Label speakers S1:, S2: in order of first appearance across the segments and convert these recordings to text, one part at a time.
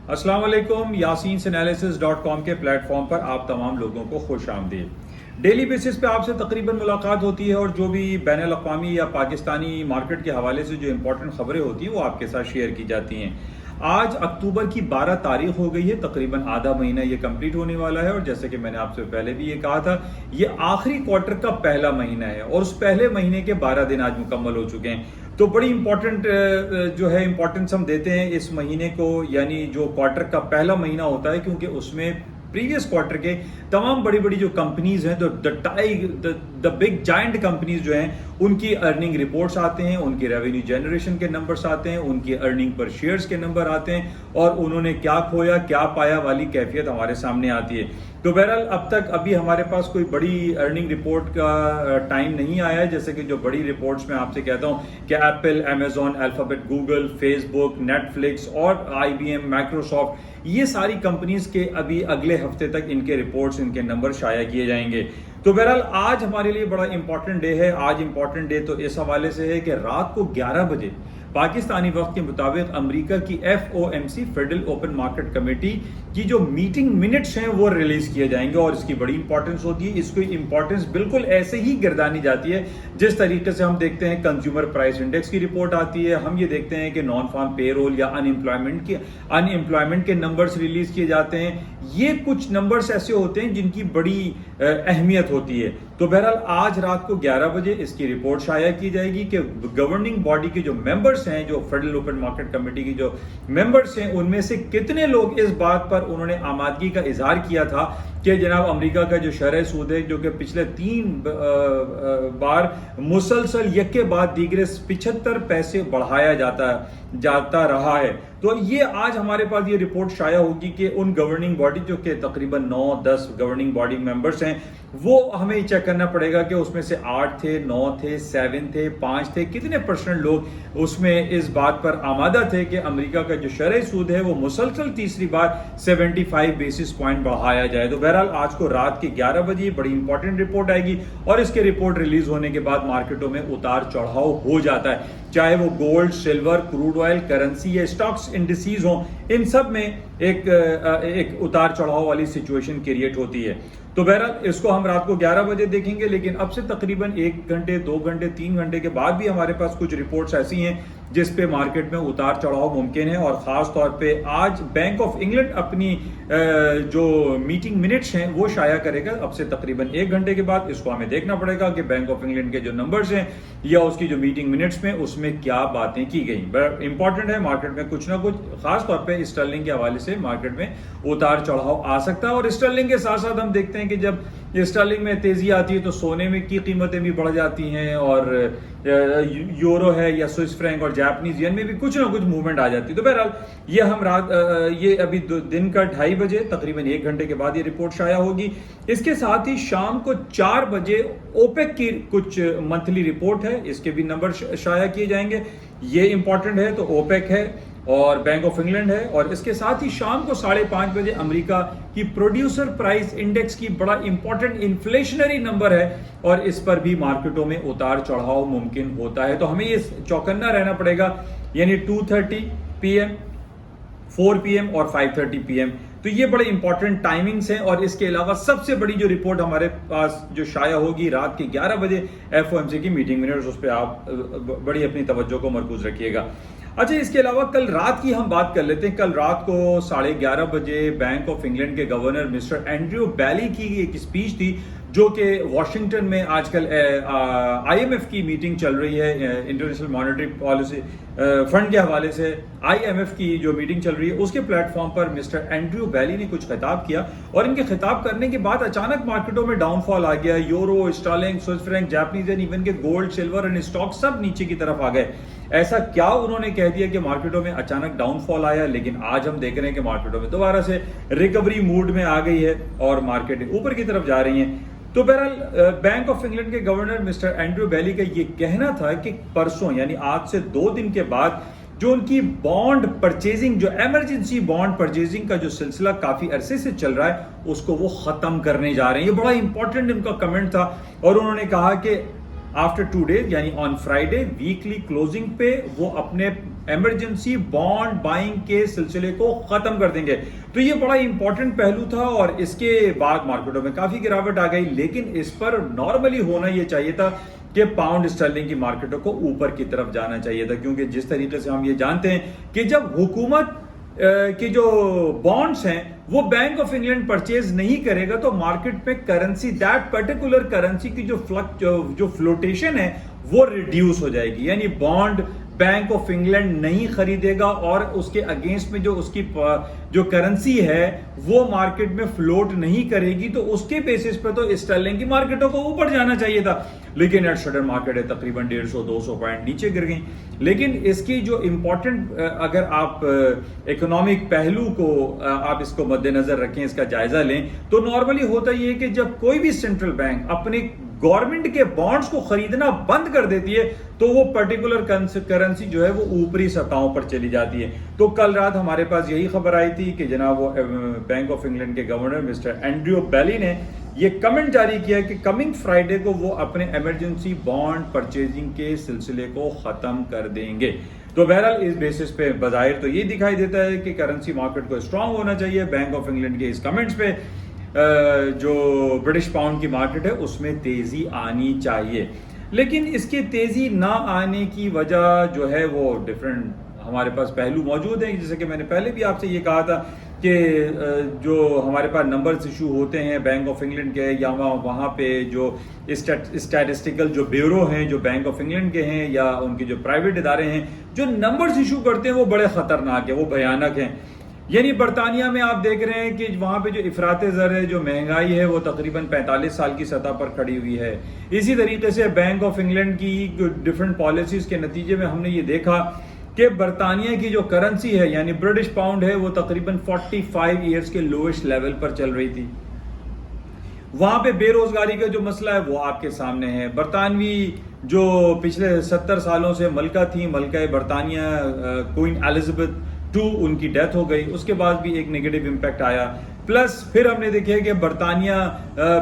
S1: अस्सलाम वालेकुम। yasinanalysis.com के प्लेटफॉर्म पर आप तमाम लोगों को खुश आमदीद। डेली बेसिस पे आपसे तकरीबन मुलाकात होती है और जो भी बैन अल-अक़वामी या पाकिस्तानी मार्केट के हवाले से जो इंपॉर्टेंट खबरें होती हैं वो आपके साथ शेयर की जाती हैं। आज अक्टूबर की 12 तारीख हो गई है, तकरीबन आधा महीना ये कंप्लीट होने वाला है और जैसे कि मैंने आपसे पहले भी ये कहा था, ये आखिरी क्वार्टर का पहला महीना है और उस पहले महीने के 12 दिन आज मुकम्मल हो चुके हैं। तो बड़ी इंपॉर्टेंट जो है इंपॉर्टेंस हम देते हैं इस महीने को, यानी जो क्वार्टर का पहला महीना होता है, क्योंकि उसमें प्रीवियस क्वार्टर के तमाम बड़ी बड़ी जो कंपनीज हैं, तो द बिग जायंट कंपनीज जो हैं, उनकी अर्निंग रिपोर्ट्स आते हैं, उनकी रेवेन्यू जनरेशन के नंबर्स आते हैं, उनकी अर्निंग पर शेयर्स के नंबर आते हैं और उन्होंने क्या खोया क्या पाया वाली कैफियत हमारे सामने आती है। तो बहरहाल अब तक अभी हमारे पास कोई बड़ी अर्निंग रिपोर्ट का टाइम नहीं आया है। जैसे कि जो बड़ी रिपोर्ट्स मैं आपसे कहता हूं कि Apple, Amazon, alphabet, Google, Facebook, Netflix और IBM, माइक्रोसॉफ्ट, ये सारी कंपनीज के अभी अगले हफ्ते तक इनके रिपोर्ट्स, इनके नंबर शाया किए जाएंगे। तो बहरहाल आज हमारे लिए बड़ा इंपॉर्टेंट डे है। आज इंपॉर्टेंट डे तो इस हवाले से है कि रात को 11 बजे पाकिस्तानी वक्त के मुताबिक अमेरिका की FOMC federal open market committee की जो मीटिंग मिनट्स हैं वो रिलीज किए जाएंगे और इसकी बड़ी इंपॉर्टेंस होती है। इसकी इंपॉर्टेंस बिल्कुल ऐसे ही गिरदानी जाती है जिस तरीके से हम देखते हैं कंज्यूमर प्राइस इंडेक्स की रिपोर्ट आती है, हम ये देखते हैं कि नॉन फार्म पेरोल या अनएम्प्लॉयमेंट के नंबर्स रिलीज किए जाते हैं। ये कुछ नंबर्स ऐसे होते हैं जिनकी बड़ी अहमियत होती है। तो बहरहाल आज रात को 11 बजे इसकी रिपोर्ट शाया की जाएगी कि गवर्निंग बॉडी के जो मेंबर्स हैं, जो फेडरल ओपन मार्केट कमेटी की जो मेंबर्स हैं, उनमें से कितने लोग इस बात पर उन्होंने आमादगी का इजहार किया था कि जनाब अमेरिका का जो शरह सूद है, जो कि पिछले 3 बार मुसलसल यके बाद दीगरे 75 पैसे बढ़ाया जाता रहा है। तो ये आज हमारे पास ये रिपोर्ट शाया होगी कि उन गवर्निंग बॉडी, जो कि तकरीबन 9-10 गवर्निंग बॉडी मेंबर्स हैं, वो हमें चेक करना पड़ेगा कि उसमें से 8 थे, 9 थे, 7 थे, 5 थे, कितने परसेंट लोग उसमें इस बात पर आमादा थे कि अमेरिका का जो शरह सूद है वो मुसलसल तीसरी बार 75 बेसिस पॉइंट बढ़ाया जाए। तो बहरहाल आज को रात के 11 बजे बड़ी इंपॉर्टेंट रिपोर्ट आएगी और इसके रिपोर्ट रिलीज होने के बाद मार्केटों में उतार चढ़ाव हो जाता है, चाहे वो gold, silver, crude oil, currency या स्टॉक्स इंडिसेस हों, इन सब में एक उतार चढ़ाव वाली सिचुएशन क्रिएट होती है। तो बहरहाल इसको हम रात को 11 बजे देखेंगे, लेकिन अब से तकरीबन 1 घंटे, 2 घंटे, 3 घंटे के बाद भी हमारे पास कुछ रिपोर्ट्स ऐसी हैं जिस पे मार्केट में उतार चढ़ाव मुमकिन है। और खास तौर पे आज बैंक ऑफ इंग्लैंड अपनी जो मीटिंग मिनट्स हैं वो शाया करेगा अब से तकरीबन 1 घंटे के बाद। इसको हमें देखना पड़ेगा कि बैंक ऑफ इंग्लैंड के जो नंबर्स हैं या उसकी जो मीटिंग मिनट्स में उसमें क्या बातें की गई। बट इंपॉर्टेंट है, मार्केट में कुछ ना कुछ, खास तौर पे स्टर्लिंग के हवाले से मार्केट में उतार चढ़ाव आ सकता है। और स्टर्लिंग के साथ साथ हम देखते हैं कि जब स्टर्लिंग में तेजी आती है तो सोने में की कीमतें भी बढ़ जाती हैं और यूरो है या स्विस फ्रैंक और जापानीज येन में भी कुछ ना कुछ मूवमेंट आ जाती है। तो बहरहाल ये अभी दिन का 2:30 बजे, तकरीबन 1 घंटे के बाद ये रिपोर्ट शाया होगी। इसके साथ ही शाम को 4 बजे ओपेक की कुछ मंथली रिपोर्ट है, इसके भी नंबर शाया किए जाएंगे। ये इंपॉर्टेंट है। तो ओपेक है और बैंक ऑफ इंग्लैंड है, और इसके साथ ही शाम को 5:30 बजे अमेरिका की प्रोड्यूसर प्राइस इंडेक्स की बड़ा इंपॉर्टेंट इन्फ्लेशनरी नंबर है और इस पर भी मार्केटों में उतार चढ़ाव मुमकिन होता है। तो हमें ये चौकन्ना रहना पड़ेगा, यानी 2:30 PM, 4 PM और 5:30 PM। तो ये बड़े इंपॉर्टेंट टाइमिंग्स हैं। और इसके अलावा सबसे बड़ी जो रिपोर्ट हमारे पास जो शाया होगी रात के 11 बजे FOMC की मीटिंग मिनट्स, उस पर आप बड़ी अपनी तवज्जो को मरकूज रखिएगा। अच्छा, इसके अलावा कल रात की हम बात कर लेते हैं। कल रात को 11:30 बजे बैंक ऑफ इंग्लैंड के गवर्नर मिस्टर एंड्रयू बैली की एक स्पीच थी, जो कि वॉशिंगटन में आजकल IMF की मीटिंग चल रही है, इंटरनेशनल मॉनेटरी पॉलिसी फंड के हवाले से IMF की जो मीटिंग चल रही है, उसके प्लेटफॉर्म पर मिस्टर एंड्रयू बैली ने कुछ खिताब किया और इनके खिताब करने के बाद अचानक मार्केटों में डाउनफॉल आ गया। Euro, sterling, Swiss franc, Japanese yen, even के गोल्ड, सिल्वर एंड स्टॉक सब नीचे की तरफ आ गए। ऐसा क्या उन्होंने कह दिया कि मार्केटों में अचानक डाउनफॉल आया? लेकिन आज हम देख रहे हैं कि मार्केटों में दोबारा से रिकवरी मूड में आ गई है और मार्केट ऊपर की तरफ जा रही हैं। तो बहरहाल बैंक ऑफ इंग्लैंड के गवर्नर मिस्टर एंड्रयू बैली का ये कहना था कि परसों, यानी आज से 2 दिन के बाद, जो उनकी बॉन्ड परचेजिंग, जो इमरजेंसी बॉन्ड परचेजिंग का जो सिलसिला काफी अरसे से चल रहा है, उसको वो खत्म करने जा रहे हैं। ये बड़ा इंपॉर्टेंट इनका कमेंट था और उन्होंने कहा कि आफ्टर 2 days यानी ऑन फ्राइडे वीकली क्लोजिंग पे वो अपने एमरजेंसी बॉन्ड बाइंग के सिलसिले को खत्म कर देंगे। तो ये बड़ा इंपॉर्टेंट पहलू था और इसके बाद मार्केटों में काफी गिरावट आ गई, लेकिन इस पर नॉर्मली होना ये चाहिए था कि पाउंड स्टर्लिंग की मार्केटों को ऊपर की तरफ जाना चाहिए था, क्योंकि जिस तरीके से हम ये जानते हैं कि जब हुकूमत की जो बॉन्ड्स हैं वो बैंक ऑफ इंग्लैंड परचेज नहीं करेगा तो मार्केट में करेंसी, दैट पर्टिकुलर करेंसी की जो फ्लोटेशन है वो रिड्यूस हो जाएगी, यानी बॉन्ड बैंक ऑफ इंग्लैंड नहीं खरीदेगा और उसके अगेंस्ट में जो उसकी जो करेंसी है वो मार्केट में फ्लोट नहीं करेगी, तो उसके बेसिस पे तो स्टर्लिंग की मार्केटों को ऊपर जाना चाहिए था, लेकिन एट सडन मार्केट है तकरीबन 150-200 पॉइंट नीचे गिर गई। लेकिन इसकी जो इंपॉर्टेंट, अगर आप इकोनॉमिक पहलू को आप इसको मद्देनजर रखें, इसका जायजा लें, तो नॉर्मली होता ये है कि जब कोई भी सेंट्रल बैंक अपने गवर्नमेंट के बॉन्ड्स को खरीदना बंद कर देती है तो वो पर्टिकुलर करेंसी जो है वो ऊपरी सतहों पर चली जाती है। तो कल रात हमारे पास यही खबर आई थी कि जनाब वो बैंक ऑफ इंग्लैंड के गवर्नर मिस्टर एंड्रयू बैली ने ये कमेंट जारी किया कि कमिंग फ्राइडे को वो अपने इमरजेंसी बॉन्ड परचेजिंग के सिलसिले को खत्म कर देंगे। तो बहरहाल इस बेसिस पे बज़ाहिर तो ये दिखाई देता है कि करेंसी मार्केट को स्ट्रांग होना चाहिए। बैंक ऑफ इंग्लैंड के इस कमेंट्स पे जो ब्रिटिश पाउंड की मार्केट है उसमें तेजी आनी चाहिए, लेकिन इसकी तेजी ना आने की वजह जो है वो डिफरेंट हमारे पास पहलू मौजूद हैं। जैसे कि मैंने पहले भी आपसे ये कहा था कि जो हमारे पास नंबर्स इशू होते हैं बैंक ऑफ इंग्लैंड के या वहाँ पे जो स्टैटिस्टिकल जो ब्यूरो हैं जो बैंक ऑफ इंग्लैंड के हैं या उनके जो प्राइवेट इदारे हैं जो नंबर्स इशू करते हैं वो बड़े ख़तरनाक है, वो भयानक हैं। यानी बरतानिया में आप देख रहे हैं कि वहाँ पे जो इफराते ज़र है, जो महंगाई है वो तकरीबन 45 साल की सतह पर खड़ी हुई है। इसी तरीके से बैंक ऑफ इंग्लैंड की डिफरेंट पॉलिसीज़ के नतीजे में हमने ये देखा कि बरतानिया की जो करेंसी है यानी ब्रिटिश पाउंड है वो तकरीबन 45 ईयर्स के लोएस्ट लेवल पर चल रही थी। वहाँ पे बेरोजगारी का जो मसला है वो आपके सामने है। बरतानवी जो पिछले 70 सालों से मलका थी, मलका बरतानिया क्वीन एलिजाबेथ II उनकी डेथ हो गई, उसके बाद भी एक नेगेटिव इम्पैक्ट आया। प्लस फिर हमने देखा कि बरतानिया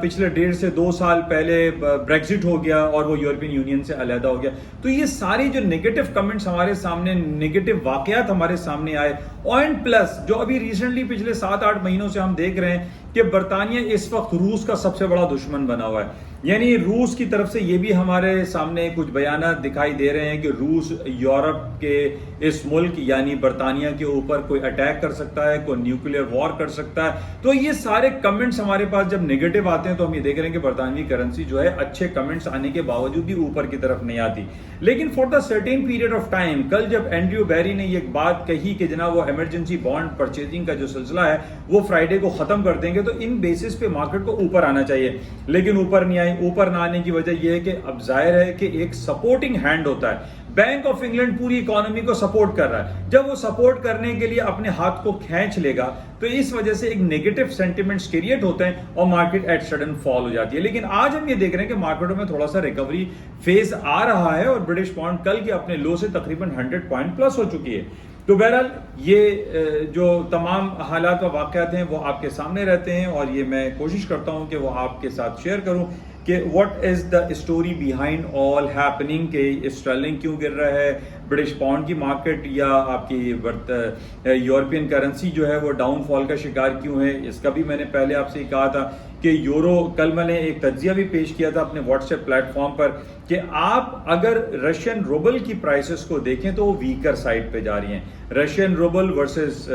S1: पिछले 1.5 से 2 साल पहले ब्रेक्जिट हो गया और वो यूरोपियन यूनियन से अलहदा हो गया। तो ये सारी जो नेगेटिव कमेंट्स हमारे सामने, नेगेटिव वाकयात हमारे सामने आए, और प्लस जो अभी रिसेंटली पिछले 7-8 महीनों से हम देख रहे हैं कि बरतानिया इस वक्त रूस का सबसे बड़ा दुश्मन बना हुआ है। यानी रूस की तरफ से ये भी हमारे सामने कुछ बयानात दिखाई दे रहे हैं कि रूस यूरोप के इस मुल्क यानी बरतानिया के ऊपर कोई अटैक कर सकता है, कोई न्यूक्लियर वॉर कर सकता है। तो ये सारे कमेंट्स हमारे पास जब नेगेटिव आते हैं तो हम ये देख रहे हैं कि बरतानवी करेंसी जो है अच्छे कमेंट्स आने के बावजूद भी ऊपर की तरफ नहीं आती। लेकिन for the certain period of time, कल जब एंड्रयू बैरी ने ये बात कही कि जनाब वो इमरजेंसी बॉन्ड परचेजिंग का जो सिलसिला है वो फ्राइडे को खत्म कर देंगे, तो इन बेसिस पे मार्केट को ऊपर आना चाहिए, लेकिन ऊपर नहीं आई। ऊपर ना आने की वजह यह है कि अब जाहिर है कि एक सपोर्टिंग हैंड होता है। बैंक ऑफ इंग्लैंड पूरी इकोनॉमी को सपोर्ट कर रहा है, जब वो सपोर्ट करने के लिए अपने हाथ को खींच लेगा तो इस वजह से एक नेगेटिव सेंटिमेंट्स क्रिएट होते हैं और मार्केट एट सडन फॉल हो जाती है। लेकिन आज हम ये देख रहे हैं कि मार्केटों में थोड़ा सा रिकवरी फेज आ रहा है और ब्रिटिश पाउंड कल के अपने लो से तकरीबन 100 पॉइंट प्लस हो चुकी है। तो बहरहाल ये जो तमाम हालात व वाक़यात हैं वो आपके सामने रहते हैं और ये मैं कोशिश करता हूं कि वो आपके साथ शेयर करूं कि what is the story behind all happening, कि स्टर्लिंग क्यों गिर रहा है, ब्रिटिश पाउंड की मार्केट या आपकी यूरोपियन करेंसी जो है वो डाउनफॉल का शिकार क्यों है। इसका भी मैंने पहले आपसे कहा था कि यूरो, कल मैंने एक तज्जिया भी पेश किया था अपने व्हाट्सएप प्लेटफॉर्म पर कि आप अगर रशियन रूबल की प्राइसेस को देखें तो वो वीकर साइड पे जा रही हैं। Russian rouble versus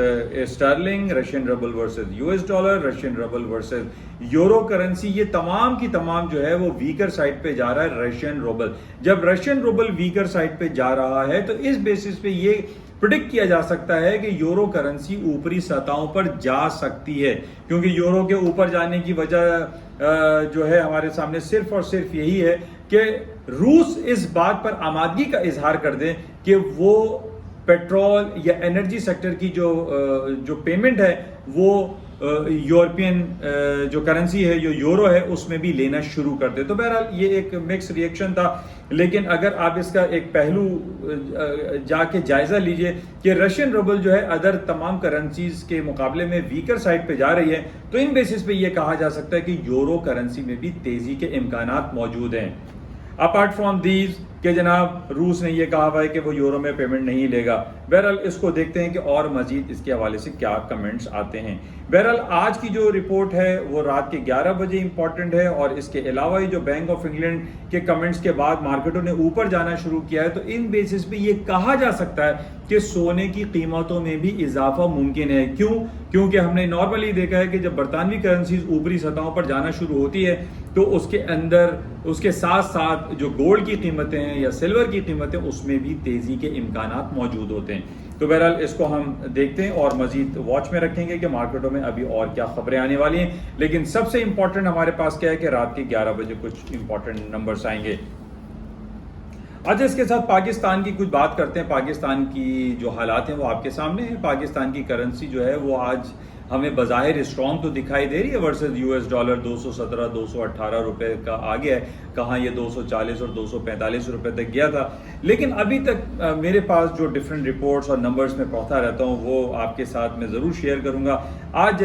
S1: sterling, Russian rouble versus US dollar, Russian rouble versus euro currency, ये तमाम की तमाम जो है वो वीकर साइड पे जा रहा है रशियन रूबल। जब रशियन रूबल वीकर साइड पे जा रहा है तो इस बेसिस पे ये प्रिडिक्ट किया जा सकता है कि यूरो करेंसी ऊपरी सतहों पर जा सकती है, क्योंकि यूरो के ऊपर जाने की वजह जो है हमारे सामने सिर्फ और सिर्फ यही है कि रूस इस बात पर आमादगी का इजहार कर दे कि वो पेट्रोल या एनर्जी सेक्टर की जो पेमेंट है वो यूरोपियन जो करेंसी है, जो यूरो है, उसमें भी लेना शुरू कर दे। तो बहरहाल ये एक मिक्स रिएक्शन था, लेकिन अगर आप इसका एक पहलू जाके जायजा लीजिए कि रशियन रूबल जो है अदर तमाम करेंसीज के मुकाबले में वीकर साइड पे जा रही है, तो इन बेसिस पे ये कहा जा सकता है कि यूरो करेंसी में भी तेजी के इम्कानात मौजूद हैं। اپارٹ فرام دیز کہ جناب روس نے یہ کہا ہوا ہے کہ وہ یورو میں پیمنٹ نہیں لے گا. بہرحال اس کو دیکھتے ہیں کہ اور مزید اس کے حوالے سے کیا کمنٹس آتے ہیں. بہرحال آج کی جو رپورٹ ہے وہ رات کے 11 بجے امپورٹنٹ ہے, اور اس کے علاوہ ہی جو بینک آف انگلینڈ کے کمنٹس کے بعد مارکیٹوں نے اوپر جانا شروع کیا ہے, تو ان بیسس پہ یہ کہا جا سکتا ہے کہ سونے کی قیمتوں میں بھی اضافہ ممکن ہے. کیونکہ ہم نے نارملی دیکھا ہے کہ جب برطانوی کرنسیز اوپری سطحوں پر جانا شروع ہوتی ہے تو اس کے اندر اس کے ساتھ ساتھ جو گولڈ کی قیمتیں ہیں یا سلور کی قیمتیں اس میں بھی تیزی کے امکانات موجود ہوتے ہیں. تو بہرحال اس کو ہم دیکھتے ہیں اور مزید واچ میں رکھیں گے کہ مارکیٹوں میں ابھی اور کیا خبریں آنے والی ہیں. لیکن سب سے امپورٹنٹ ہمارے پاس کیا ہے کہ رات کے 11 بجے کچھ امپورٹنٹ نمبرز آئیں گے. آج اس کے ساتھ پاکستان کی کچھ بات کرتے ہیں. پاکستان کی جو حالات ہیں وہ آپ کے سامنے ہیں. پاکستان کی کرنسی جو ہے وہ آج ہمیں بظاہر اسٹرانگ تو دکھائی دے رہی ہے ورسز US ڈالر 217 218 روپے کا آ گیا ہے. کہاں یہ 240 اور 245 روپے تک گیا تھا, لیکن ابھی تک میرے پاس جو ڈفرینٹ رپورٹس اور نمبرز میں پڑھتا رہتا ہوں وہ آپ کے ساتھ میں ضرور شیئر کروں گا. آج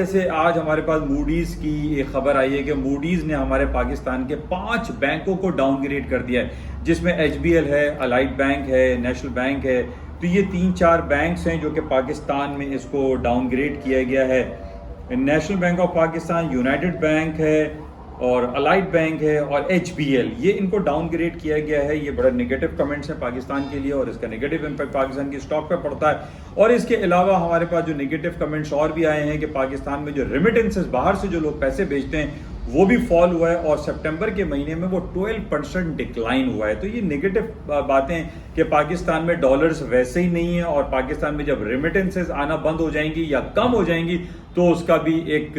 S1: ہمارے پاس موڈیز کی ایک خبر آئی ہے کہ موڈیز نے ہمارے پاکستان کے 5 بینکوں کو ڈاؤن گریڈ کر دیا ہے, جس میں HBL ہے, الائٹ بینک ہے, نیشنل بینک ہے. تو یہ 3-4 بینکس ہیں جو کہ پاکستان میں اس کو ڈاؤن گریڈ کیا گیا ہے. National bank of Pakistan, United bank ہے اور الائٹ بینک ہے اور HBL, یہ ان کو ڈاؤن گریڈ کیا گیا ہے. یہ بڑا نگیٹو کمنٹس ہیں پاکستان کے لیے اور اس کا نگیٹو امپیکٹ پاکستان کی اسٹاک پہ پڑتا ہے. اور اس کے علاوہ ہمارے پاس جو نگیٹو کمنٹس اور بھی آئے ہیں کہ پاکستان میں جو ریمیٹنسز باہر سے جو لوگ پیسے بھیجتے ہیں وہ بھی فال ہوا ہے اور سپٹمبر کے مہینے میں وہ 12% ڈکلائن ہوا ہے. تو یہ نگیٹو باتیں کہ پاکستان میں ڈالرز ویسے ہی نہیں ہیں اور پاکستان میں جب ریمیٹنسز آنا بند ہو جائیں گی یا کم ہو جائیں گی تو اس کا بھی ایک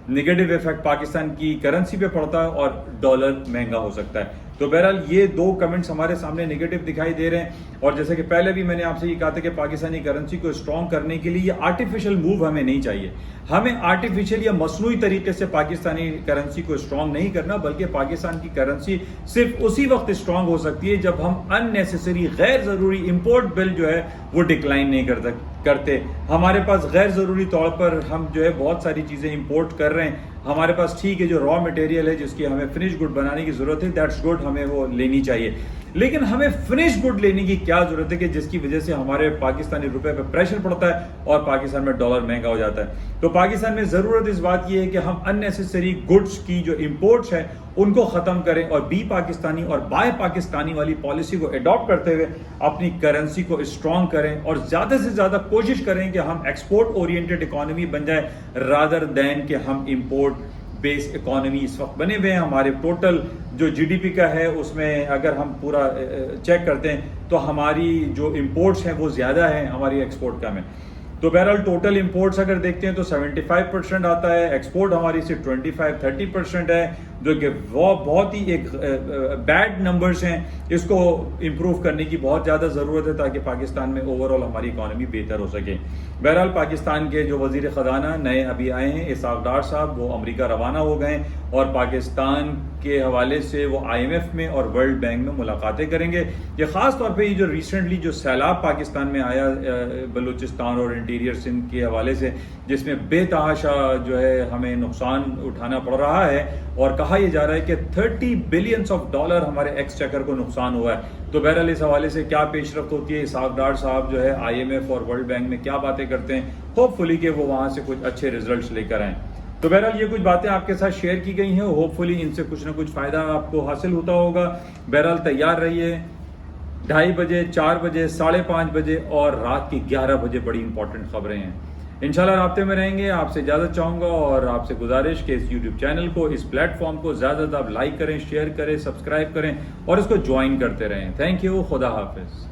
S1: نگیٹو ایفیکٹ پاکستان کی کرنسی پہ پڑتا ہے اور ڈالر مہنگا ہو سکتا ہے. تو بہرحال یہ 2 کمنٹس ہمارے سامنے نگیٹو دکھائی دے رہے ہیں. اور جیسے کہ پہلے بھی میں نے آپ سے یہ کہا تھا کہ پاکستانی کرنسی کو اسٹرانگ کرنے کے لیے یہ آرٹیفیشل موو ہمیں نہیں چاہیے. ہمیں آرٹیفیشل یا مصنوعی طریقے سے پاکستانی کرنسی کو اسٹرانگ نہیں کرنا, بلکہ پاکستان کی کرنسی صرف اسی وقت اسٹرانگ ہو سکتی ہے جب ہم ان نیسیسری غیر ضروری امپورٹ بل جو ہے وہ ڈکلائن نہیں کرتے. ہمارے پاس غیر ضروری طور پر ہم جو ہے بہت ساری چیزیں امپورٹ کر رہے ہیں. ہمارے پاس ٹھیک ہے جو را مٹیریل ہے جس کی ہمیں فنش گڈ بنانے کی ضرورت ہے, دیٹس گڈ, ہمیں وہ لینی چاہیے. لیکن ہمیں فنش گڈ لینے کی کیا ضرورت ہے کہ جس کی وجہ سے ہمارے پاکستانی روپے پہ پریشر پڑتا ہے اور پاکستان میں ڈالر مہنگا ہو جاتا ہے. تو پاکستان میں ضرورت اس بات کی ہے کہ ہم ان نیسیسری گڈس کی جو امپورٹس ہیں ان کو ختم کریں اور بی پاکستانی اور بائے پاکستانی والی پالیسی کو اڈاپٹ کرتے ہوئے اپنی کرنسی کو اسٹرانگ کریں اور زیادہ سے زیادہ کوشش کریں کہ ہم ایکسپورٹ اورینٹڈ اکانومی بن جائے رادر دین کہ ہم امپورٹ بیس اکانومی اس وقت بنے ہوئے ہیں. ہمارے ٹوٹل جو GDP کا ہے اس میں اگر ہم پورا چیک کرتے ہیں تو ہماری جو امپورٹس ہیں وہ زیادہ ہیں, ہماری ایکسپورٹ کم ہے. تو بہرحال ٹوٹل امپورٹس اگر دیکھتے ہیں تو 75% آتا ہے, ایکسپورٹ ہماری صرف 25-30% ہے, جو کہ وہ بہت ہی ایک بیڈ نمبرز ہیں. اس کو امپروو کرنے کی بہت زیادہ ضرورت ہے تاکہ پاکستان میں اوور آل ہماری اکانومی بہتر ہو سکے. بہرحال پاکستان کے جو وزیر خزانہ نئے ابھی آئے ہیں اسحاق ڈار صاحب, وہ امریکہ روانہ ہو گئے اور پاکستان کے حوالے سے وہ IMF میں اور ورلڈ بینک میں ملاقاتیں کریں گے. یہ خاص طور پہ یہ جو ریسنٹلی جو سیلاب پاکستان میں آیا بلوچستان اور انٹیریئر سندھ کے حوالے سے, جس میں بے تحاشا جو ہے ہمیں نقصان اٹھانا پڑ رہا ہے اور کہا یہ جا رہا ہے کہ $30 بلین ہمارے ایکسچیکر کو نقصان ہوا ہے. تو بہرحال اس حوالے سے کیا پیش رفت ہوتی ہے, اسحاق ڈار صاحب جو ہے IMF اور ورلڈ بینک میں کیا باتیں کرتے ہیں, ہوپ فلی کہ وہ وہاں سے کچھ اچھے ریزلٹس لے کر آئیں. تو بہرحال یہ کچھ باتیں آپ کے ساتھ شیئر کی گئی ہیں, ہوپ فلی ان سے کچھ نہ کچھ فائدہ آپ کو حاصل ہوتا ہوگا. بہرحال تیار رہیے, 2:30 بجے, 4 بجے, 5:30 بجے اور رات کے 11 بجے بڑی امپورٹنٹ خبریں ہیں. انشاءاللہ رابطے میں رہیں گے. آپ سے اجازت چاہوں گا اور آپ سے گزارش کہ اس یوٹیوب چینل کو, اس پلیٹ فارم کو زیادہ زیادہ لائک کریں, شیئر کریں, سبسکرائب کریں اور اس کو جوائن کرتے رہیں. تھینک یو, خدا حافظ.